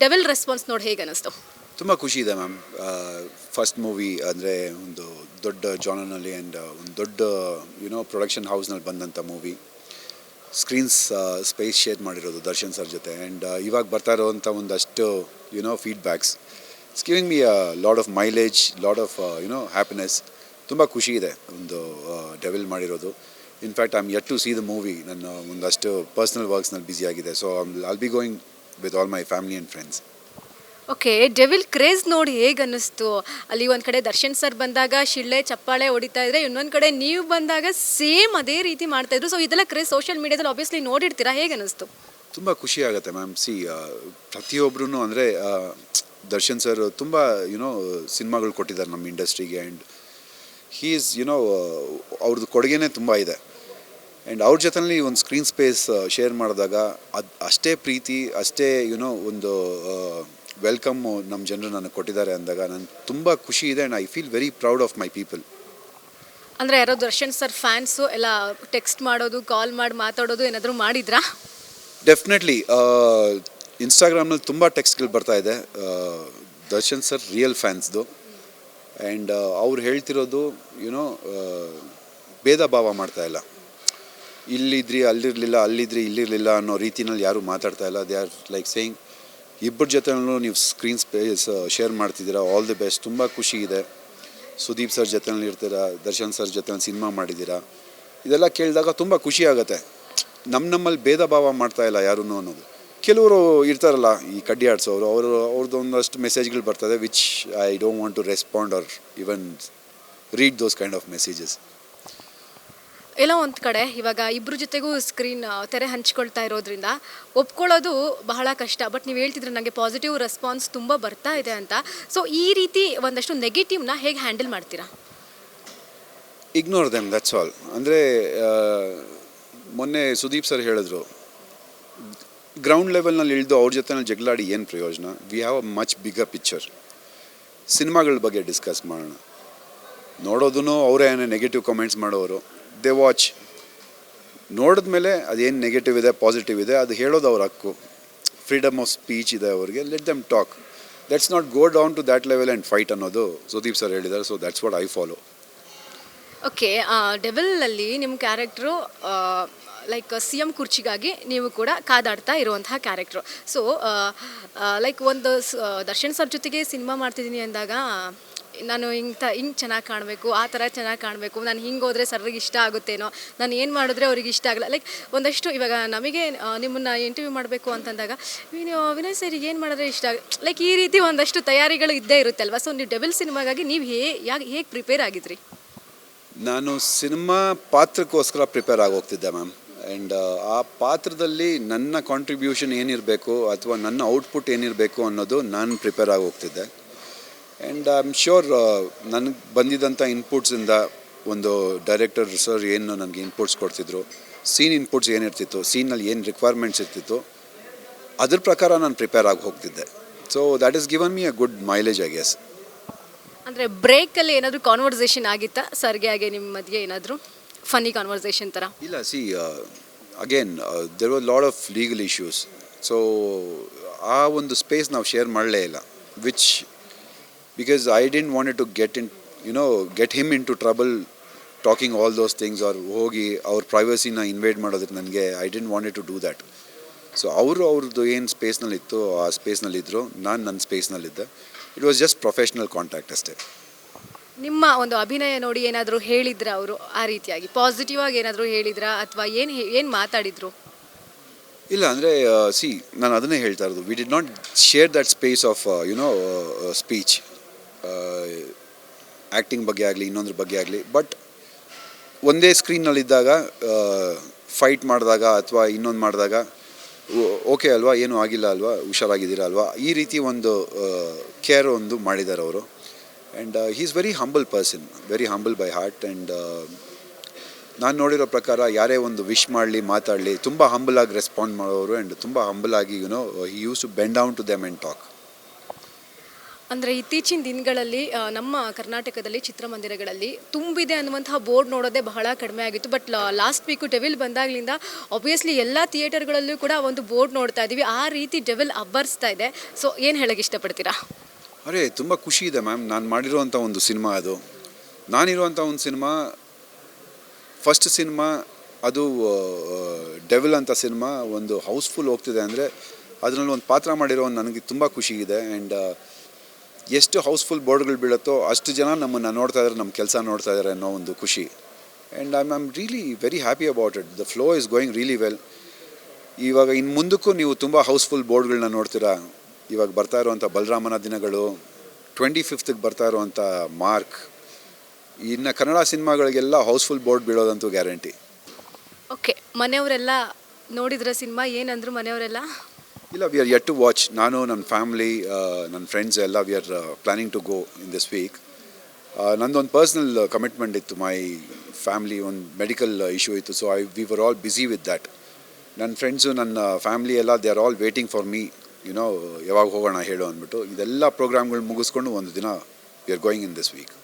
Devil response ನೋಡಿ ಹೇಗೆ ಅನ್ನಿಸ್ತು? ತುಂಬ ಖುಷಿ ಇದೆ ಮ್ಯಾಮ್. ಫಸ್ಟ್ ಮೂವಿ ಅಂದರೆ ಒಂದು ದೊಡ್ಡ ಜಾನರ್ನಲ್ಲಿ ಆ್ಯಂಡ್ ಒಂದು ದೊಡ್ಡ ಪ್ರೊಡಕ್ಷನ್ ಹೌಸ್ನಲ್ಲಿ ಬಂದಂಥ ಮೂವಿ. ಸ್ಪೇಸ್ ಶೇರ್ ಮಾಡಿರೋದು ದರ್ಶನ್ ಸರ್ ಜೊತೆ. ಆ್ಯಂಡ್ ಇವಾಗ ಬರ್ತಾ ಇರೋವಂಥ ಒಂದಷ್ಟು feedbacks it's giving me a lot of mileage, lot of happiness. ತುಂಬ ಖುಷಿ ಇದೆ ಒಂದು ಡೆವಿಲ್ ಮಾಡಿರೋದು. In fact I am yet to see the movie. ನನ್ನ ಒಂದಷ್ಟು ಪರ್ಸ್ನಲ್ ವರ್ಕ್ಸ್ನಲ್ಲಿ ಬ್ಯುಸಿ ಆಗಿದೆ. So I'll be going with all my family and friends. Okay, Devil craze ನೋಡಿ ಹೇಗೆ ಅನ್ನಿಸ್ತು? ಅಲ್ಲಿ ಒಂದು ಕಡೆ ದರ್ಶನ್ ಸರ್ ಬಂದಾಗ ಶಿಳ್ಳೆ ಚಪ್ಪಾಳೆ ಹೊಡಿತಾ ಇದ್ರೆ, ಇನ್ನೊಂದು ಕಡೆ ನೀವು ಬಂದಾಗ ಸೇಮ್ ಅದೇ ರೀತಿ ಮಾಡ್ತಾಯಿದ್ರು. ಸೊ ಇದೆಲ್ಲ ಕ್ರೇಜ್ ಸೋಷಿಯಲ್ ಮೀಡಿಯಾದಲ್ಲಿ ಆಬ್ವಿಯಸ್ಲಿ ನೋಡಿರ್ತೀರಾ, ಹೇಗೆ ಅನ್ನಿಸ್ತು? ತುಂಬ ಖುಷಿ ಆಗುತ್ತೆ ಮ್ಯಾಮ್. ಪ್ರತಿಯೊಬ್ಬರೂ ಅಂದರೆ ದರ್ಶನ್ ಸರ್ ತುಂಬ ಸಿನಿಮಾಗಳು ಕೊಟ್ಟಿದ್ದಾರೆ ನಮ್ಮ ಇಂಡಸ್ಟ್ರಿಗೆ. ಆ್ಯಂಡ್ ಹೀ ಈಸ್ ಅವ್ರದ್ದು ಕೊಡುಗೆನೇ ತುಂಬ ಇದೆ. ಆ್ಯಂಡ್ ಅವ್ರ ಜೊತೆಲಿ ಒಂದು ಸ್ಕ್ರೀನ್ ಸ್ಪೇಸ್ ಶೇರ್ ಮಾಡಿದಾಗ ಅದು ಅಷ್ಟೇ ಪ್ರೀತಿ, ಅಷ್ಟೇ ಒಂದು ವೆಲ್ಕಮ್ಮು ನಮ್ಮ ಜನರು ನನಗೆ ಕೊಟ್ಟಿದ್ದಾರೆ ಅಂದಾಗ ನನಗೆ ತುಂಬ ಖುಷಿ ಇದೆ. And I feel very proud of my people. ಅಂದರೆ ಯಾರೋ ದರ್ಶನ್ ಸರ್ ಫ್ಯಾನ್ಸು ಎಲ್ಲ ಟೆಕ್ಸ್ಟ್ ಮಾಡೋದು, ಕಾಲ್ ಮಾಡಿ ಮಾತಾಡೋದು ಏನಾದರೂ ಮಾಡಿದ್ರಾ? ಡೆಫಿನೆಟ್ಲಿ ಇನ್ಸ್ಟಾಗ್ರಾಮ್ನಲ್ಲಿ ತುಂಬ ಟೆಕ್ಸ್ಟ್ಗಳು ಬರ್ತಾ ಇದೆ ದರ್ಶನ್ ಸರ್ ರಿಯಲ್ ಫ್ಯಾನ್ಸ್ದು. ಆ್ಯಂಡ್ ಅವ್ರು ಹೇಳ್ತಿರೋದು ಭೇದ ಭಾವ ಮಾಡ್ತಾ ಇಲ್ಲ. ಇಲ್ಲಿದ್ರಿ ಅಲ್ಲಿರಲಿಲ್ಲ, ಅಲ್ಲಿದ್ರಿ ಇಲ್ಲಿರಲಿಲ್ಲ ಅನ್ನೋ ರೀತಿಯಲ್ಲಿ ಯಾರೂ ಮಾತಾಡ್ತಾ ಇಲ್ಲ. ದೇ ಆರ್ ಲೈಕ್ ಸೇಯಿಂಗ್ ಇಬ್ಬರ ಜೊತೆನೂ ನೀವು ಸ್ಕ್ರೀನ್ ಸ್ಪೇಸ್ ಶೇರ್ ಮಾಡ್ತಿದ್ದೀರಾ, ಆಲ್ ದಿ ಬೆಸ್ಟ್. ತುಂಬ ಖುಷಿ ಇದೆ. ಸುದೀಪ್ ಸರ್ ಜೊತೆಯಲ್ಲಿ ಇರ್ತೀರಾ, ದರ್ಶನ್ ಸರ್ ಜೊತೆಲಿ ಸಿನಿಮಾ ಮಾಡಿದ್ದೀರಾ. ಇದೆಲ್ಲ ಕೇಳಿದಾಗ ತುಂಬ ಖುಷಿ ಆಗುತ್ತೆ. ನಮ್ಮಲ್ಲಿ ಭೇದ ಭಾವ ಮಾಡ್ತಾ ಇಲ್ಲ ಯಾರೂ ಅನ್ನೋದು. ಕೆಲವರು ಇರ್ತಾರಲ್ಲ ಈ ಕಡ್ಡಿ ಆಡಿಸೋರು, ಅವ್ರದ್ದು ಒಂದಷ್ಟು ಮೆಸೇಜ್ಗಳು ಬರ್ತದೆ which I don't want to respond or even read those kind of messages. ಎಲ್ಲೋ ಒಂದು ಕಡೆ ಇವಾಗ ಇಬ್ಬರ ಜೊತೆಗೂ ಸ್ಕ್ರೀನ್ ತೆರೆ ಹಂಚ್ಕೊಳ್ತಾ ಇರೋದ್ರಿಂದ ಒಪ್ಕೊಳ್ಳೋದು ಬಹಳ ಕಷ್ಟ. ಬಟ್ ನೀವು ಹೇಳ್ತಿದ್ರೆ ನನಗೆ ಪಾಸಿಟಿವ್ ರೆಸ್ಪಾನ್ಸ್ ತುಂಬ ಬರ್ತಾ ಇದೆ ಅಂತ. ಸೊ ಈ ರೀತಿ ಒಂದಷ್ಟು ನೆಗೆಟಿವ್ನ ಹೇಗೆ ಹ್ಯಾಂಡಲ್ ಮಾಡ್ತೀರಾ? Ignore them, that's all. ಅಂದರೆ ಮೊನ್ನೆ ಸುದೀಪ್ ಸರ್ ಹೇಳಿದ್ರು, ಗ್ರೌಂಡ್ ಲೆವೆಲ್ನಲ್ಲಿ ಇಳಿದು ಅವ್ರ ಜೊತೆನಲ್ಲಿ ಜಗಳಾಡಿ ಏನು ಪ್ರಯೋಜನ? We have a much bigger picture. ಸಿನಿಮಾಗಳ ಬಗ್ಗೆ ಡಿಸ್ಕಸ್ ಮಾಡೋಣ. ನೋಡೋದೂ ಅವರೇ ಏನೇ ನೆಗೆಟಿವ್ ಕಮೆಂಟ್ಸ್ ಮಾಡೋರು. ದೇ ವಾಚ್, ನೋಡಿದ್ಮೇಲೆ ಅದೇನು ನೆಗೆಟಿವ್ ಇದೆ ಪಾಸಿಟಿವ್ ಇದೆ ಅದು ಹೇಳೋದು ಅವ್ರ ಹಕ್ಕು. ಫ್ರೀಡಮ್ ಆಫ್ ಸ್ಪೀಚ್ ಇದೆ ಅವ್ರಿಗೆ. Let them talk. Let's not go down to that level and fight ಅನ್ನೋದು ಸುದೀಪ್ ಸರ್ ಹೇಳಿದ್ದಾರೆ. So that's what I follow. Okay, ಡೆವಿಲಲ್ಲಿ ನಿಮ್ಮ ಕ್ಯಾರೆಕ್ಟ್ರು ಲೈಕ್ ಸಿ ಎಮ್ ಕುರ್ಚಿಗಾಗಿ ನೀವು ಕೂಡ ಕಾದಾಡ್ತಾ ಇರುವಂತಹ ಕ್ಯಾರೆಕ್ಟ್ರು. ಸೊ ಲೈಕ್ ಒಂದು ದರ್ಶನ್ ಸರ್ ಜೊತೆಗೆ ಸಿನಿಮಾ ಮಾಡ್ತಿದ್ದೀನಿ ಅಂದಾಗ ನಾನು ಹಿಂಗೆ ಚೆನ್ನಾಗಿ ಕಾಣಬೇಕು, ಆ ಥರ ಚೆನ್ನಾಗಿ ಕಾಣಬೇಕು, ನಾನು ಹಿಂಗೆ ಹೋದರೆ ಸರ್ರಿಗೆ ಇಷ್ಟ ಆಗುತ್ತೇನೋ, ನಾನು ಏನು ಮಾಡಿದ್ರೆ ಅವ್ರಿಗೆ ಇಷ್ಟ ಆಗಲ್ಲ. ಲೈಕ್ ಒಂದಷ್ಟು ಇವಾಗ ನಮಗೆ ನಿಮ್ಮನ್ನು ಇಂಟರ್ವ್ಯೂ ಮಾಡಬೇಕು ಅಂತಂದಾಗ ವಿನಯ್ ಸರಿಗೆ ಏನು ಮಾಡಿದ್ರೆ ಇಷ್ಟ ಲೈಕ್ ಈ ರೀತಿ ಒಂದಷ್ಟು ತಯಾರಿಗಳು ಇದ್ದೇ ಇರುತ್ತೆ ಅಲ್ವಾ? ಸೊ ನೀವು ಡೆವಿಲ್ ಸಿನಿಮಾಗಾಗಿ ನೀವು ಹೇಗೆ ಪ್ರಿಪೇರ್ ಆಗಿದ್ರಿ? ನಾನು ಸಿನಿಮಾ ಪಾತ್ರಕ್ಕೋಸ್ಕರ ಪ್ರಿಪೇರ್ ಆಗೋಗ್ತಿದ್ದೆ ಮ್ಯಾಮ್. ಆ್ಯಂಡ್ ಆ ಪಾತ್ರದಲ್ಲಿ ನನ್ನ ಕಾಂಟ್ರಿಬ್ಯೂಷನ್ ಏನಿರಬೇಕು ಅಥವಾ ನನ್ನ ಔಟ್ಪುಟ್ ಏನಿರಬೇಕು ಅನ್ನೋದು ನಾನು ಪ್ರಿಪೇರ್ ಆಗೋಗ್ತಿದ್ದೆ. ಆ್ಯಂಡ್ ಐ ಆಮ್ ಶ್ಯೂರ್ ನನಗೆ ಬಂದಿದ್ದಂಥ ಇನ್ಪುಟ್ಸಿಂದ ಒಂದು ಡೈರೆಕ್ಟರ್ ಸರ್ ಏನು ನನಗೆ ಇನ್ಪುಟ್ಸ್ ಕೊಡ್ತಿದ್ರು, ಸೀನ್ ಇನ್ಪುಟ್ಸ್ ಏನಿರ್ತಿತ್ತು, ಸೀನಲ್ಲಿ ಏನು ರಿಕ್ವೈರ್ಮೆಂಟ್ಸ್ ಇರ್ತಿತ್ತು, ಅದ್ರ ಪ್ರಕಾರ ನಾನು ಪ್ರಿಪೇರ್ ಆಗಿ ಹೋಗ್ತಿದ್ದೆ. So that is given me a good mileage I guess. ಅಂದರೆ ಬ್ರೇಕಲ್ಲಿ ಏನಾದರೂ ಕಾನ್ವರ್ಸೇಷನ್ ಆಗಿತ್ತಾ ಸರ್ಗೆ ಹಾಗೆ ನಿಮ್ಮ ಮಧ್ಯೆ ಏನಾದರೂ ಫನ್ನಿ ಕಾನ್ವರ್ಸೇಷನ್ ಥರ? ಇಲ್ಲ, again there was lot of legal issues. So ಆ ಒಂದು ಸ್ಪೇಸ್ ನಾವು ಶೇರ್ ಮಾಡಲೇ ಇಲ್ಲ. Which because I didn't want to get him into trouble talking all those things or ಹೋಗಿ ಅವ್ರ ಪ್ರೈವಸಿನ ಇನ್ವೇಡ್ ಮಾಡೋದಕ್ಕೆ ನನಗೆ I didn't want to do that. So ಅವ್ರದ್ದು ಏನು ಸ್ಪೇಸ್ನಲ್ಲಿತ್ತು ಆ ಸ್ಪೇಸ್ನಲ್ಲಿದ್ದರು, ನಾನು ನನ್ನ ಸ್ಪೇಸ್ನಲ್ಲಿದ್ದೆ. It was just professional contact ಅಷ್ಟೇ. ನಿಮ್ಮ ಒಂದು ಅಭಿನಯ ನೋಡಿ ಏನಾದರೂ ಹೇಳಿದ್ರಾ ಅವರು ಆ ರೀತಿಯಾಗಿ ಪಾಸಿಟಿವ್ ಆಗಿ ಏನಾದರೂ ಹೇಳಿದ್ರಾ ಅಥವಾ ಏನು ಮಾತಾಡಿದ್ರು? ಇಲ್ಲ, ಅಂದರೆ ನಾನು ಅದನ್ನೇ ಹೇಳ್ತಾ ಇರೋದು. We did not share that space of speech, acting ಬಗ್ಗೆ ಆಗಲಿ ಇನ್ನೊಂದ್ರ ಬಗ್ಗೆ ಆಗಲಿ. ಬಟ್ ಒಂದೇ ಸ್ಕ್ರೀನ್ನಲ್ಲಿದ್ದಾಗ ಫೈಟ್ ಮಾಡಿದಾಗ ಅಥವಾ ಇನ್ನೊಂದು ಮಾಡಿದಾಗ ಓಕೆ ಅಲ್ವಾ, ಏನೂ ಆಗಿಲ್ಲ ಅಲ್ವಾ, ಹುಷಾರಾಗಿದ್ದೀರಾ ಅಲ್ವಾ, ಈ ರೀತಿ ಒಂದು ಕೇರ್ ಒಂದು ಮಾಡಿದ್ದಾರೆ ಅವರು. And he is very humble person, very humble by heart. And ನಾನು ನೋಡಿರೋ ಪ್ರಕಾರ ಯಾರೇ ಒಂದು ವಿಶ್ ಮಾಡಲಿ ಮಾತಾಡಲಿ ತುಂಬ ಹಂಬಲಾಗಿ ರೆಸ್ಪಾಂಡ್ ಮಾಡೋರು. ಆ್ಯಂಡ್ ತುಂಬ ಹಂಬಲಾಗಿ he used to bend down to them and talk. ಅಂದರೆ ಇತ್ತೀಚಿನ ದಿನಗಳಲ್ಲಿ ನಮ್ಮ ಕರ್ನಾಟಕದಲ್ಲಿ ಚಿತ್ರಮಂದಿರಗಳಲ್ಲಿ ತುಂಬಿದೆ ಅನ್ನುವಂತಹ ಬೋರ್ಡ್ ನೋಡೋದೇ ಬಹಳ ಕಡಿಮೆ ಆಗಿತ್ತು. ಬಟ್ ಲಾಸ್ಟ್ ವೀಕು ಡೆವಿಲ್ ಬಂದಾಗಲಿಂದ ಆಬ್ವಿಯಸ್ಲಿ ಎಲ್ಲ ಥಿಯೇಟರ್ಗಳಲ್ಲೂ ಕೂಡ ಒಂದು ಬೋರ್ಡ್ ನೋಡ್ತಾ ಇದ್ದೀವಿ. ಆ ರೀತಿ ಡೆವಿಲ್ ಅಬ್ಬರಿಸ್ತಾ ಇದೆ. ಸೊ ಏನು ಹೇಳಕ್ಕೆ ಇಷ್ಟಪಡ್ತೀರಾ? ಅರೆ ತುಂಬ ಖುಷಿ ಇದೆ ಮ್ಯಾಮ್. ನಾನು ಮಾಡಿರುವಂಥ ಒಂದು ಸಿನಿಮಾ ಅದು. ನಾನಿರುವಂಥ ಒಂದು ಸಿನಿಮಾ ಫಸ್ಟ್ ಸಿನಿಮಾ ಅದು ಡೆವಿಲ್ ಅಂತ ಸಿನಿಮಾ ಒಂದು ಹೌಸ್ಫುಲ್ ಹೋಗ್ತಿದೆ ಅಂದರೆ ಅದರಲ್ಲಿ ಒಂದು ಪಾತ್ರ ಮಾಡಿರೋ ನನಗೆ ತುಂಬ ಖುಷಿ ಇದೆ. ಆ್ಯಂಡ್ ಎಷ್ಟು ಹೌಸ್ಫುಲ್ ಬೋರ್ಡ್ಗಳು ಬೀಳುತ್ತೋ ಅಷ್ಟು ಜನ ನಮ್ಮನ್ನು ನೋಡ್ತಾ ಇದ್ದಾರೆ, ನಮ್ಮ ಕೆಲಸ ನೋಡ್ತಾ ಇದ್ದಾರೆ ಅನ್ನೋ ಒಂದು ಖುಷಿ. And I am really very happy about it. The flow is going really well. ಇವಾಗ ಇನ್ನು ಮುಂದಕ್ಕೂ ನೀವು ತುಂಬ ಹೌಸ್ಫುಲ್ ಬೋರ್ಡ್ಗಳನ್ನ ನೋಡ್ತೀರಾ. ಇವಾಗ ಬರ್ತಾ ಇರುವಂಥ ಬಲರಾಮನ ದಿನಗಳು, 25th ಬರ್ತಾ ಇರುವಂಥ ಮಾರ್ಕ್, ಇನ್ನು ಕನ್ನಡ ಸಿನಿಮಾಗಳಿಗೆಲ್ಲ ಹೌಸ್ಫುಲ್ ಬೋರ್ಡ್ ಬೀಳೋದಂತೂ ಗ್ಯಾರಂಟಿ. ಓಕೆ, ಮನೆಯವರೆಲ್ಲ ನೋಡಿದ್ರ ಸಿನಿಮಾ? ಏನಂದ್ರು ಮನೆಯವರೆಲ್ಲ? ಇಲ್ಲ, we are yet to watch. ನಾನು ನನ್ನ ಫ್ಯಾಮ್ಲಿ, ನನ್ನ ಫ್ರೆಂಡ್ಸ್ ಎಲ್ಲ we are planning to go in this week. ನಂದೊಂದು ಪರ್ಸ್ನಲ್ ಕಮಿಟ್ಮೆಂಟ್ ಇತ್ತು, ಮೈ ಫ್ಯಾಮ್ಲಿ ಒಂದು ಮೆಡಿಕಲ್ ಇಶ್ಯೂ ಇತ್ತು. So we were all busy with that. ನನ್ನ ಫ್ರೆಂಡ್ಸು, ನನ್ನ ಫ್ಯಾಮ್ಲಿ ಎಲ್ಲ they are all waiting for me, ಯಾವಾಗ ಹೋಗೋಣ ಹೇಳು ಅಂದ್ಬಿಟ್ಟು. ಇದೆಲ್ಲ ಪ್ರೋಗ್ರಾಮ್ಗಳು ಮುಗಿಸ್ಕೊಂಡು ಒಂದು ದಿನ we are going in this weak.